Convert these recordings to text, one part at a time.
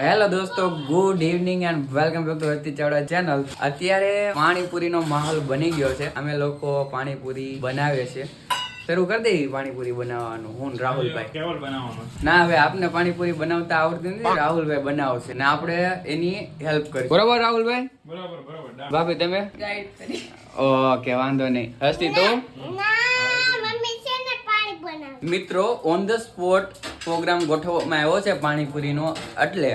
Hello દોસ્તો, good evening and welcome back to Hasti Chavda channel. અત્યારે પાણીપુરીનો માહોલ બની ગયો છે. અમે લોકો પાણીપુરી બનાવીએ છીએ. શરૂ કરી દઈએ પાણીપુરી બનાવવાનું. હું રાહુલભાઈ કેવલ બનાવવાનું ના, હવે આપને પાણીપુરી બનાવતા આવડતી નથી. રાહુલભાઈ બનાવશે ને આપણે એની હેલ્પ કરીશું. બરોબર રાહુલભાઈ? બરોબર. ભાભી તમે ગાઈડ કરી. ઓકે, વાંધો નહીં. હસ્તી તો મિત્રો ઓન ધ સ્પોટ પ્રોગ્રામ ગોઠવવામાં આવ્યો છે પાણીપુરીનો, એટલે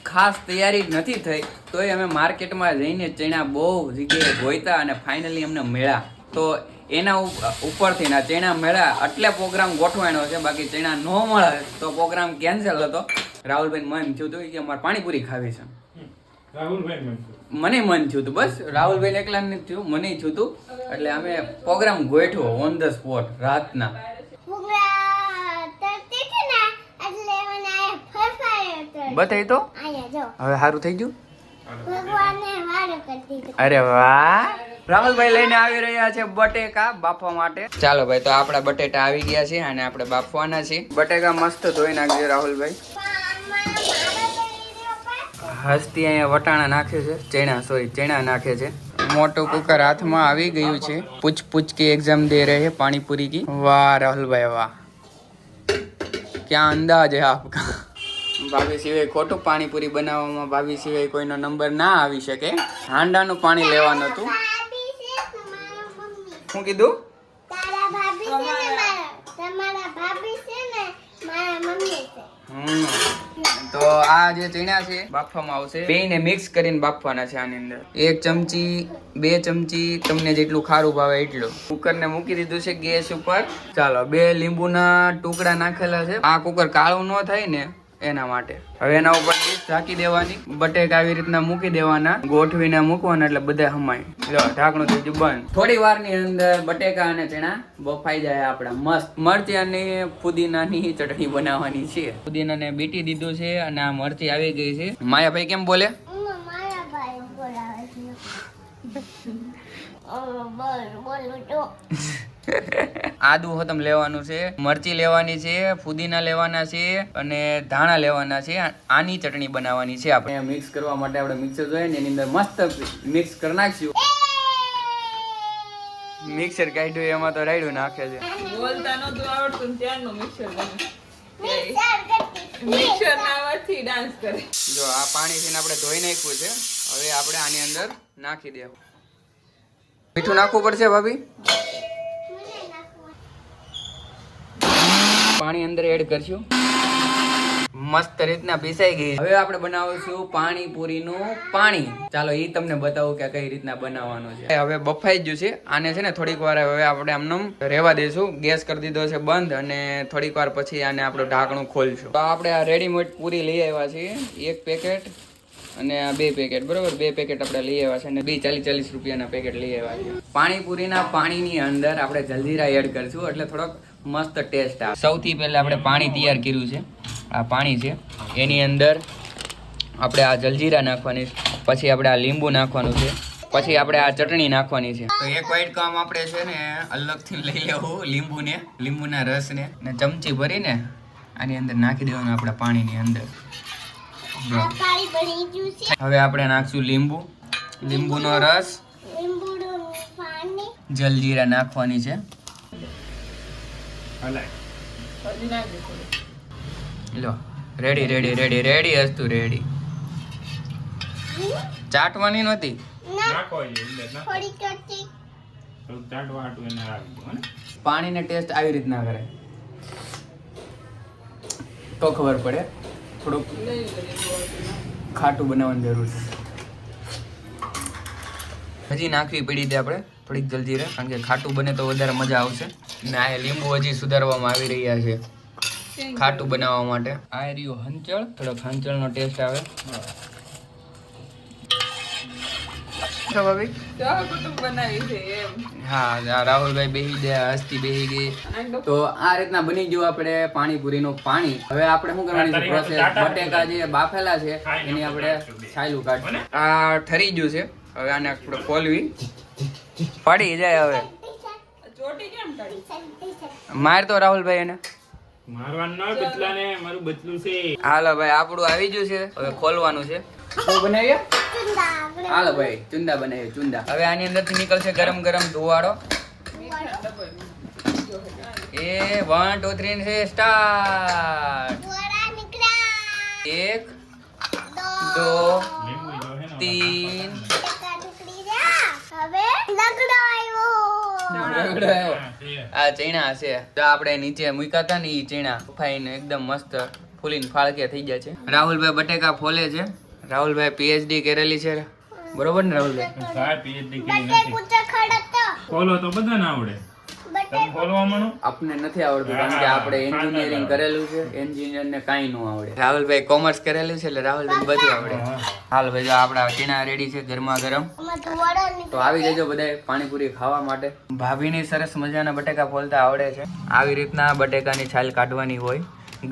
ખાસ તૈયારી નથી થઈ. તોય અમે માર્કેટમાં જઈને ચણા બહુ જગ્યાએ ગોઈતા અને ફાઇનલી અમને મળ્યા. તો એના ઉપરથી ના ચણા મળ્યા એટલે પ્રોગ્રામ ગોઠવાયો છે. બાકી ચણા ન મળે તો પ્રોગ્રામ કેન્સલ હતો. રાહુલભાઈ મન થયું હતું કે અમારે પાણીપુરી ખાવી છે. મને મન થયું હતું, બસ રાહુલભાઈ એકલા નથી થયું, મને થયું હતું. એટલે અમે પ્રોગ્રામ ગોઠવો ઓન ધ સ્પોટ રાતના. બતાવી તો હવે સારું થઈ ગયું. અરે વાહ, રાહુલભાઈ લઈને આવી રહ્યા છે બટેકા બાફવા માટે. ચાલો ભાઈ, તો આપણા બટેટા આવી ગયા છે અને આપણે બાફવાના છે. બટેકા મસ્ત ધોઈ નાખજો રાહુલભાઈ. હસ્તી અહીંયા વટાણા નાખે છે, ચણા નાખે છે. મોટું કુકર હાથમાં આવી ગયું છે. પૂછ કે એક્ઝામ દે રહે પાણીપુરી કી. વાહ રાહુલભાઈ વાહ, ક્યાં અંદાજ હે આપકા. ભાભી સિવાય ખોટું પાણીપુરી બનાવવામાં ભાભી સિવાય કોઈનો નંબર ના આવી શકે. હાંડાનું પાણી લેવાનું હતું. શું કીધું? તો આ જે ચણા છે બાફવામાં આવશે. બેને મિક્સ કરીને બાફવાના છે. આની અંદર 1 ચમચી 2 ચમચી તમને જેટલું ખારું ભાવે એટલું. કુકરને મૂકી દીધું છે ગેસ ઉપર. ચાલો, 2 લીંબુના ટુકડા નાખેલા છે. આ કુકર કાળું ન થાય ને એના માટે. હવે એના ઉપર ડીશ ઢાંકી દેવાની. બટેકા આવી રીતના મૂકી દેવાના, ગોઠવીને મૂકવાના એટલે બધા હમાય. જો ઢાંકણું થઈ ગયું બંધ. થોડી વાર ની અંદર બટેકા અને ચણા બફાઈ જાય આપડા મસ્ત. મરચી અને ફુદીનાની ચટણી બનાવવાની છે. ફુદીનાને બીટી દીધું છે અને આ મરચી આવી ગઈ છે. માયાભાઈ કેમ બોલે? આદુ હતમ લેવાનું છે, મરચી લેવાની છે, ફુદીના લેવાના છે અને ધાણા લેવાના છે. આની ચટણી બનાવવાની છે. આપણે મિક્સ કરવા માટે આપણે મિક્સર જોઈએ ને એની અંદર મસ્ત મિક્સ કરી નાખશું. મિક્સર કાઢ્યું એમાં તો રાયડું નાખે છે. બોલતા નતું આવડતું ત્યારનો મિક્સર બને. મિક્સર ના અવાજથી ડાન્સ કરે. જો આ પાણીથી આપણે ધોઈ નાખ્યું છે. હવે આપણે આની અંદર નાખી દેવું. મીઠું નાખવું પડશે ભાભી. પાણી અંદર એડ કરશું. મસ્ત રીતના પીસાઈ ગઈ. હવે આપણે બનાવીશું પાણીપુરીનું પાણી. ચાલો એ તમને બતાવું કે કઈ રીતના બનાવવાનું છે. હવે બફાઈ ગયું છે. આને છે ને થોડીક વાર હવે આપણે આમને રહેવા દઈશું. ગેસ કરી દીધો છે બંધ અને થોડીક વાર પછી આને આપણે ઢાંકણું ખોલશું. તો આપણે આ રેડીમેડ પૂરી લઈ આવ્યા છીએ. 1 પેકેટ અને આ 2 પેકેટ, બરોબર. 2 પેકેટ આપણે લઈ આવ્યા છે અને 40 રૂપિયાના પેકેટ લઈ આવ્યા છે. પાણીપુરીના પાણીની અંદર આપણે જલજીરા એડ કરશું એટલે થોડોક મસ્ત ટેસ્ટ આવે. સૌથી પહેલા આપણે પાણી તૈયાર કર્યું છે. આ પાણી છે, એની અંદર આપણે આ જલજીરા નાખવાની, પછી આપણે આ લીંબુ નાખવાનું છે, પછી આપણે આ ચટણી નાખવાની છે. તો એક વાટકામ આપણે છે ને અલગથી લઈ લેવું લીંબુના રસને ને ચમચી ભરીને આની અંદર નાખી દેવાનું આપણા પાણીની અંદર. હવે આપણે નાખશું લીંબુનો રસ, જલજીરા નાખવાની છે. લો, રેડી હસ્તુ રેડી. ચાટવાની નહોતી. પાણીને ટેસ્ટ આવી રીતના કરે તો ખબર પડે. થોડુંક ખાટું બનાવવાની જરૂર છે. હજી નાખવી પડી હતી આપણે થોડીક જલજીરા, કારણ કે ખાટું બને તો વધારે મજા આવશે. ને આ લીંબુ હજી સુધારવામાં આવી રહ્યા છે ખાટું બનાવવા માટે. આ રહ્યું હંચળ, થોડોક હંચળનો ટેસ્ટ આવે. હા, રાહુલભાઈ બેહી ગયા, હસ્તી બેહી ગઈ. તો આ રીતના બની ગયું આપણે પાણીપુરીનું પાણી. હવે આપણે શું કરવાની છે પ્રોસેસ? બટેકા જે બાફેલા છે એની આપણે છાયલું કાઢી. આ ઠરી ગયું છે. હવે આને આપણે ખોલવી. પડી જાય હવે. માર તો રાહુલભાઈ એને મારવાનું ના બચલાને, મારું બચલું છે. હાલો ભાઈ આપણું આવી ગયું છે, હવે ખોલવાનું છે. શું બનાવીએ? હાલો ભાઈ ચુંદા બનાવીએ, ચુંદા. હવે આની અંદરથી નીકળશે ગરમ ગરમ ધુવાડો. એ 1 2 3 से स्टार्ट. 1 2 લીંબુ જો હે ને 3 આ ચીણા છે જો આપણે નીચે મૂક્યા હતા ને ઈ ચીણા ફાઈને એકદમ મસ્ત ફૂલીને ફાળકે થઈ ગયા છે. રાહુલભાઈ બટેકા ફોલે છે. રાહુલભાઈ પીએચડી કરેલી છે, બરોબર ને રાહુલભાઈ? સાહેબ પીએચડી કરી નથી. ખોલો તો બધાને આવડે. તમે ખોલવા માંડો. આપને નથી આવડતું કારણ કે આપણે એન્જિનિયરિંગ કરેલું છે, એન્જિનિયર ને કાંઈ ન આવડે. રાહુલભાઈ કોમર્સ કરેલું છે એટલે રાહુલભાઈ બધું આવડે. હાલ ભાઈ જો આપણા ચીણા રેડી છે ગરમા ગરમ. તો આવી જજો બધા પાણીપુરી ખાવા માટે. ભાભીની સરસ મજાના બટેકા ફોલતા આવડે છે. આવી રીતના બટેકાની છાલ કાઢવાની હોય.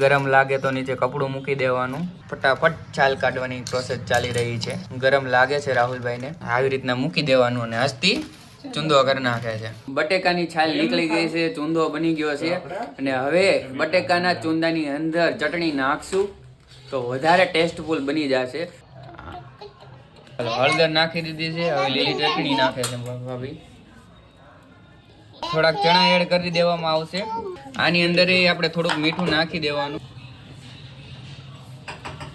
ગરમ લાગે તો નીચે કપડું મૂકી દેવાનું, ફટાફટ છાલ કાઢવાની પ્રોસેસ ચાલી રહી છે. ગરમ લાગે છે રાહુલભાઈને, આવી રીતના મૂકી દેવાનું અને હસ્તી ચૂંદો કરી નાખે છે. બટેકાની છાલ નીકળી ગઈ છે, ચૂંદો બની ગયો છે અને હવે બટેકાના ચૂંદાની અંદર ચટણી નાખશું તો વધારે ટેસ્ટફુલ બની જશે. હળદર નાખી દીધી છે, હવે લીલી ચટણી નાખે છે ભાભી. થોડાક ચણા એડ કરી દેવામાં આવશે. આની અંદર આપણે થોડુંક મીઠું નાખી દેવાનું.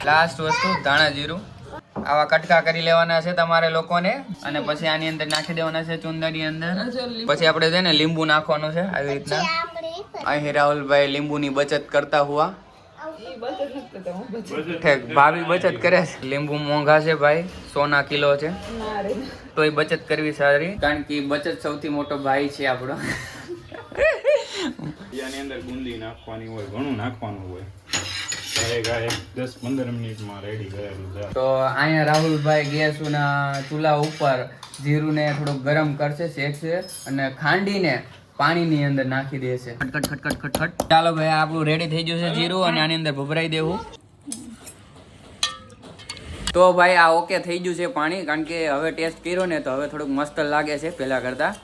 લાસ્ટ વસ્તુ ધાણા જીરું. આવા કટકા કરી લેવાના છે તમારે લોકોને અને પછી આની અંદર નાખી દેવાના છે ચુંદાની અંદર. પછી આપણે છે ને લીંબુ નાખવાનું છે આવી રીતના. અહીં રાહુલભાઈ લીંબુની બચત કરતા હુઆ. ઠીક, ભાભી બચત કરે છે. લીંબુ મોંઘા છે ભાઈ, 100 કિલો છે. તો એ બચત કરવી સારી કારણ કે બચત સૌથી મોટો ભાઈ છે આપણો. આની અંદર ગુંદી નાખવાની હોય, ઘણું નાખવાનું હોય. 10-15 મિનિટમાં રેડી કરેલું છે. તો અહીંયા રાહુલભાઈ ગેસના ચૂલા ઉપર જીરુંને થોડુંક ગરમ કરશે, શેકશે અને ખાંડીને પાણીની અંદર નાખી દેશે. ખટખટ ખટખટ ખટખટ. ચાલો ભાઈ આપણું રેડી થઈ ગયું છે જીરું અને આની અંદર ભભરાઈ દેવું. તો ભાઈ આ ઓકે થઈ ગયું છે પાણી, કારણ કે હવે ટેસ્ટ કર્યો ને તો હવે થોડુંક મસ્ત લાગે છે પહેલા કરતા.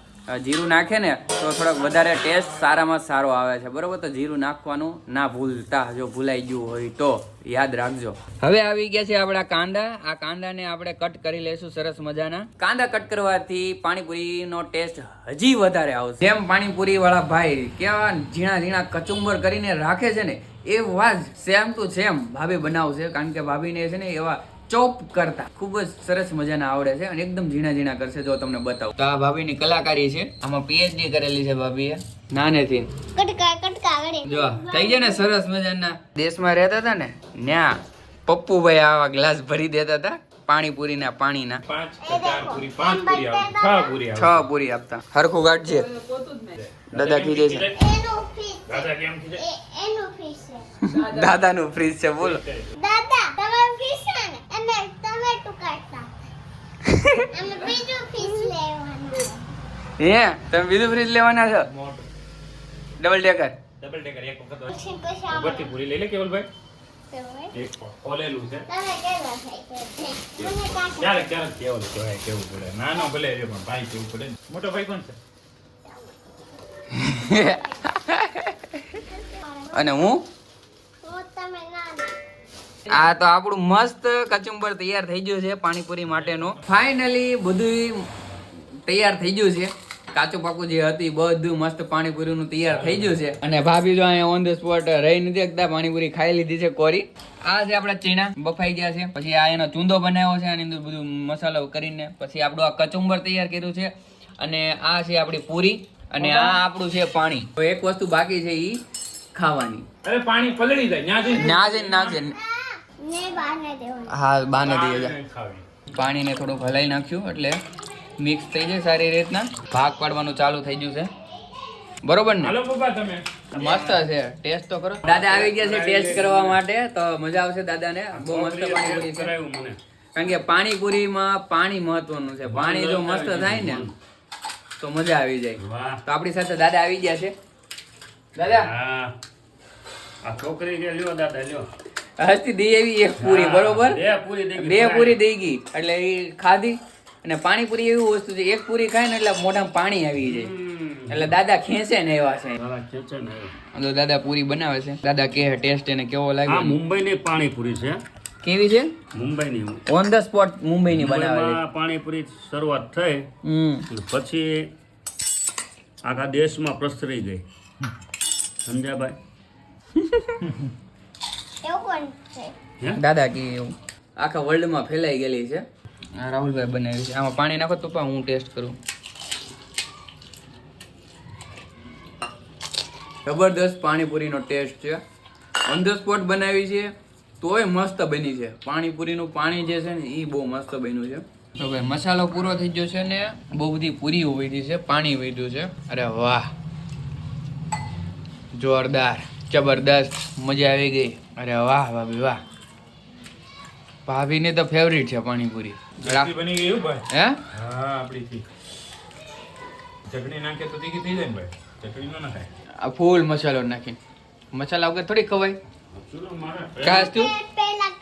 જીરું નાખે ને તો થોડોક વધારે ટેસ્ટ સારામાં સારો આવે છે, બરોબર? તો જીરું નાખવાનું ના ભૂલતા, જો ભૂલાઈ ગયું હોય તો યાદ રાખજો. હવે આવી ગયા છે આપણા કાંદા. આ કાંદાને આપણે કટ કરી લેશું સરસ મજાના. કાંદા કટ કરવાથી પાણીપુરીનો ટેસ્ટ હજી વધારે આવશે. જેમ પાણીપુરી વાળા ભાઈ કેવા ઝીણા ઝીણા કચુંબર કરીને રાખે છે ને એવા જ સેમ ટુ સેમ ભાભી બનાવશે, કારણ કે ભાભીને છે ને એવા ચોપ કરતા ખૂબ જ સરસ મજાના આવડે છે અને એકદમ ઝીણા ઝીણા કરશે. જો તમને બતાવું તો આ ભાભીની કલાકારી છે. આમાં પીએચડી કરેલી છે ભાભીએ નાનેથી. જો થઈ ગયા ને સરસ મજાના. દેશમાં રહેતા હતા ને ન્યા પપ્પુભાઈ આવા ગ્લાસ ભરી દેતા હતા પાણીપુરીના પાણીના. 5 કે 4 પૂરી, 5 પૂરી આવે, 6 પૂરી આવે. 6 પૂરી આપતા. હરખું ગાંઠ છે દાદા કીધે છે. દાદા કેમ કીધે? દાદાનું ફ્રીજ છે, બોલો. હે તમે બીજું ફ્રીજ લેવાના છો? Double decker. ડબલ ડેકર એક વખત ઉપરથી પૂરી લઈ લે કેવલભાઈ. એક ખોલેલું છે. ક્યારેક ક્યારેક કેવું કહેવાય, કેવું પડે. નાનો ભલે છે પણ ભાઈ કેવું પડે. મોટો ભાઈ કોણ છે? અને હું આ તો આપણું મસ્ત કચુંબર તૈયાર થઈ ગયું છે પાણીપુરી માટેનું. ફાઇનલી બધું તૈયાર થઈ ગયું છે. કાચું પાકું જે હતી બધું મસ્ત પાણીપુરીનું તૈયાર થઈ ગયું છે. અને ભાભી જો અહીંયા ઓન ધ સ્પોટ રહી નથી એકદમ પાણીપુરી ખાઈ લીધી છે કોરી. આ છે આપણા ચીણા બફાઈ ગયા છે. પછી આ એનો ચૂંદો બનાવ્યો છે, આની અંદર બધું મસાલો કરીને. પછી આપણું આ કચુંબર તૈયાર કર્યું છે અને આ છે આપણી પૂરી અને આ આપણું છે પાણી. તો એક વસ્તુ બાકી છે ઈ ખાવાની. અરે પાણી પલળી જાય ન્યા જઈને હા બાને દઈએ જા. ખાવી. પાણીને થોડુંક હલાવી નાખ્યું એટલે મિક્સ થઈ જાય સારી રીતના. ભાગ પાડવાનું ચાલુ થઈ ગયું છે, બરોબર ને? હાલો પપ્પા તમે. મસ્ત છે, ટેસ્ટ તો કરો. દાદા આવી ગયા છે ટેસ્ટ કરવા માટે, તો મજા આવશે દાદાને. બહુ મસ્ત પાણીપુરી છે, કરાયું મને. કારણ કે પાણીપુરીમાં પાણી મહત્વનું છે. પાણી જો મસ્ત થાય ને તો મજા આવી જાય. વાહ. તો આપણી સાથે દાદા આવી ગયા છે. દાદા હા. આ છોકરી કે લ્યો દાદા લ્યો. હસ્તી દઈ એવી એક પૂરી, બરોબર? બે પૂરી દઈ ગઈ. 2 પૂરી દઈ ગઈ એટલે એ ખાધી. અને પાણીપુરી એવી વસ્તુ છે એક પૂરી ખાય ને એટલે મોઢામાં પાણી આવી જાય. એટલે દાદા ખેંચે ને એવા છે તારા ખેંચે ને એવું. તો દાદા પૂરી બનાવે છે. દાદા કે ટેસ્ટ એને કેવો આ લાગ્યો? મુંબઈની પાણીપુરી છે. કેવી છે? મુંબઈની ઓન ધ સ્પોટ મુંબઈની બનાવેલી. મુંબઈમાં પાણીપુરી શરૂઆત થઈ અને પછી આખા દેશમાં પ્રસરી ગઈ. સમજ્યા ભાઈ? હે? દાદા કે એવું આખા વર્લ્ડમાં ફેલાઈ ગયેલી છે. આ રાહુલભાઈ બનાવી છે. આમાં પાણી નાખો તો પપ્પા હું ટેસ્ટ કરું. જબરદસ્ત પાણીપુરીનો ટેસ્ટ છે. ઓન ધ સ્પોટ બનાવી છે તોય મસ્ત બની છે. પાણીપુરીનું પાણી જે છે ને એ બહુ મસ્ત બન્યું છે. તો ભાઈ મસાલો પૂરો થઈ ગયો છે ને બહુ બધી પૂરી વધી છે, પાણી વધ્યું છે. અરે વાહ, જોરદાર, જબરદસ્ત, મજા આવી ગઈ. અરે વાહ ભાભી વાહ. ભાભીની તો ફેવરિટ છે પાણીપુરી. ચટણી બની ગઈ એવું ભાઈ? હે? હા, આપણી થી ચટણી નાખે તો તીખી થઈ જાય ને ભાઈ. ચટણી ન નાખાય. આ ફૂલ મસાલો નાખી. મસાલા વગર થોડી ખવાય. ચલો મારા ખાસ તું પેલા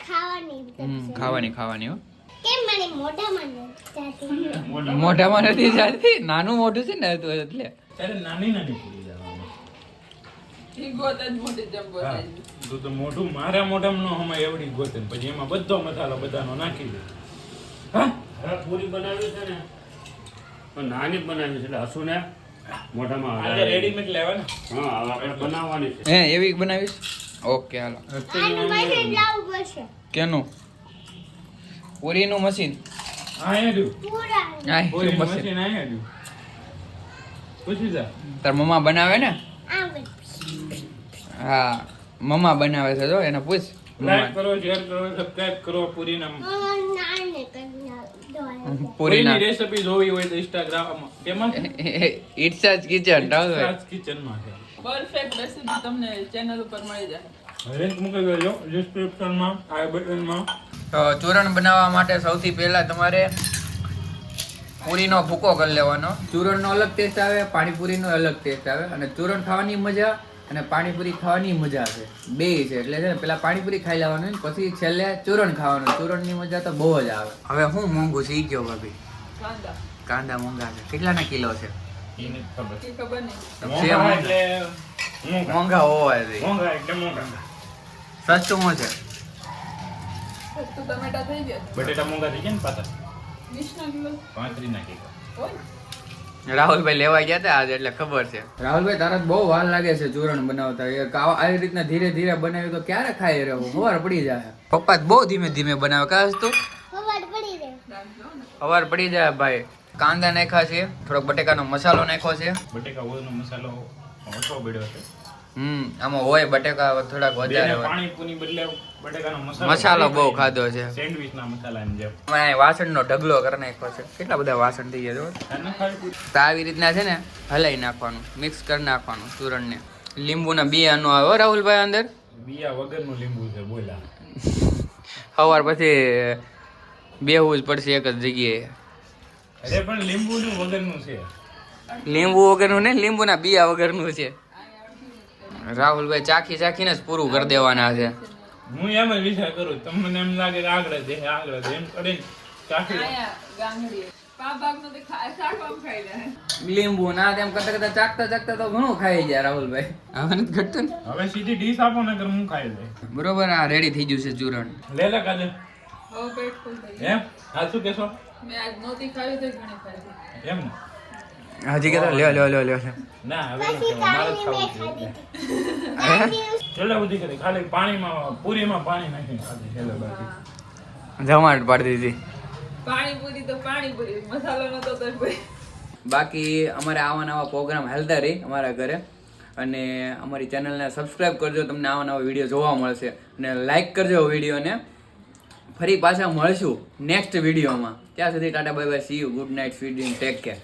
ખાવાની ખાવાની હો. કેમ મને મોઢામાં નથી મોઢામાં નથી જાતી. નાનું મોઢું છે ને તો એટલે ત્યારે નાની નાની પૂરી જવાનું. ઈ ગોત જ મોટી જમ્બો હા, થાય. તું તો મોઢું મારા મોઢામાં ન હમાય એવડી ગોતે ને પછી એમાં બધો મસાલો બધાનો નાખી દે. હા, હવે પૂરી બનાવી છે ને પણ નાની જ બનાવી છે એટલે હસું ને મોઢામાં આજે હલાવી. રેડીમેડ લેવાના. હા હવે આપણે બનાવવાની છે. હે એવી બનાવીશ. ઓકે હાલો. આનું મશીન લાવવું પડશે કેનું? પૂરીનું મશીન. હા, એ રહ્યું. પૂરા આ પૂરીનું મશીન મશીન અહીંયા રહ્યું. પૂછી જા. તાર મમ્મા બનાવે ને? આમ હા મમ્મા બનાવે છે જો એને પૂછ. લાઈક કરો, શેર કરો, સબસ્ક્રાઇબ કરો. પૂરીના નાને કરી દો પૂરીના રેસીપી જોવી હોય તો ઇન્સ્ટાગ્રામ કેમાં ઇટ્સ જ કિચન રાહુલભાઈ. કિચનમાં છે. પરફેક્ટ રેસીપી તમને ચેનલ ઉપર મળી જાય. લિંક મૂકી દેજો ડિસ્ક્રિપ્શનમાં, આઈ બટનમાં. તો ચૂરણ બનાવવા માટે સૌથી પહેલા તમારે પૂરીનો ભૂકો કરી લેવાનો. ચૂરણનો અલગ ટેસ્ટ આવે, પાણીપુરીનો અલગ ટેસ્ટ આવે. અને ચૂરણ ખાવાની મજા અને પાણીપુરી ખાવાની મજા છે બે છે. એટલે છે ને પેલા પાણીપુરી ખાઈ લેવાનું પછી છેલ્લે ચૂરણ ખાવાનું. ચૂરણની મજા તો બહુ જ આવે. હવે હું મોંઘું છે ઈ કયો ભાભી? કાંદા કાંદા મોંઘા છે. કેટલાના કિલો છે? એને ખબર. એ ખબર નહીં. છે મોંઘા મોંઘા. એટલે મોંઘા. મોંઘા હોવા જોઈએ. મોંઘા એટલે મોંઘા. સસ્તું શું છે? તો ટમેટા થઈ ગયા બટેટા મોંઘા થઈ ગયા ને પાછા 20 કિલો 35 ના કિલો. હોય. રાહુલભાઈ લેવા ગયા હતા આજે એટલે ખબર છે. રાહુલભાઈ તારા બહુ વાર લાગે છે ચૂરણ બનાવતા. આવી રીતના ધીરે ધીરે બનાવ્યું તો ક્યારે ખાઈ રહ્યો? ખબર પડી જાય. પપ્પા બહુ ધીમે ધીમે બનાવે. કાશ તું ખબર પડી રહે ખબર પડી જાય ભાઈ. કાંદા નાખ્યા છે, થોડોક બટેકાનો મસાલો નાખ્યો છે. બટેકા ઓળનો મસાલો ઓછો પડ્યો છે. આમાં હોય બટેકા થોડાક વધારે બેને હોય. પાણીપુરી બદલે બટેકાનો મસાલો બહુ ખાધો છે. સેન્ડવિચ ના મસાલાની જેમ. અમે વાસણનો ઢગલો કરી નાખ્યો છે. કેટલા બધા વાસણ થઈ ગયા જો. તને ખાવી પૂરી? તો આવી રીતના છે ને હલાઈ નાખવાનું, મિક્સ કરી નાખવાનું ચૂરણને. લીંબુના બિયાનો આવે હો રાહુલભાઈ અંદર. બિયા વગરનું લીંબુ છે બોલા. સવાર પછી બેહવું જ પડશે એક જ જગ્યાએ. અરે પણ લીંબુનું વગરનું છે. લીંબુ વગરનું ને લીંબુના બિયા વગરનું છે. રાહુલભાઈ ચાખી ચાખીને જ પૂરું કરી દેવાના છે. હું એમ જ વિચાર કરું તમને એમ લાગે કે આગળ છે એમ કરીને ચાખી લો. આયા ગાંગડી પા ભાગનો તે શાકમાં ખાઈ જાય. લીંબુ ના તેમ કરતા કરતા ચાખતા ચાખતા તો ઘણું ખાઈ જાય રાહુલભાઈ. હવે નથી ઘટતું ને. હવે સીધી ડીશ આપો ને કે હું ખાઈ લઈ. બરોબર આ રેડી થઈ ગયું છે ચૂરણ. લે લે કાજલ. હવે પેટ ફૂલ થઈ ગયું. એમ હાલ શું કહેશો? મેં આજ નહોતી ખાવી તો ઘણી ખાધી. એમ ને? હજી કે લ્યો ના હવે પછી નથી. મારે જ કાલની મેં ખાવું છે. ખાધી છેલ્લે બધી કરી ખાલી પાણીમાં પૂરીમાં પાણી નાખીને ખાધી છેલ્લે બાકી. જમાટ પાડી દીધી. પાણીપુરી તો પાણીપુરી મસાલો નતો તો કોઈ. બાકી અમારે આવા નવા પ્રોગ્રામ હાલતા રહી અમારા ઘરે. અને અમારી ચેનલને સબસ્ક્રાઈબ કરજો, તમને આવા નવા વિડીયો જોવા મળશે. અને લાઈક કરજો વિડીયોને. ફરી પાછા મળશું નેક્સ્ટ વિડીયોમાં. ત્યાં સુધી Tata bye bye, C you, good night, sweet dream, take care.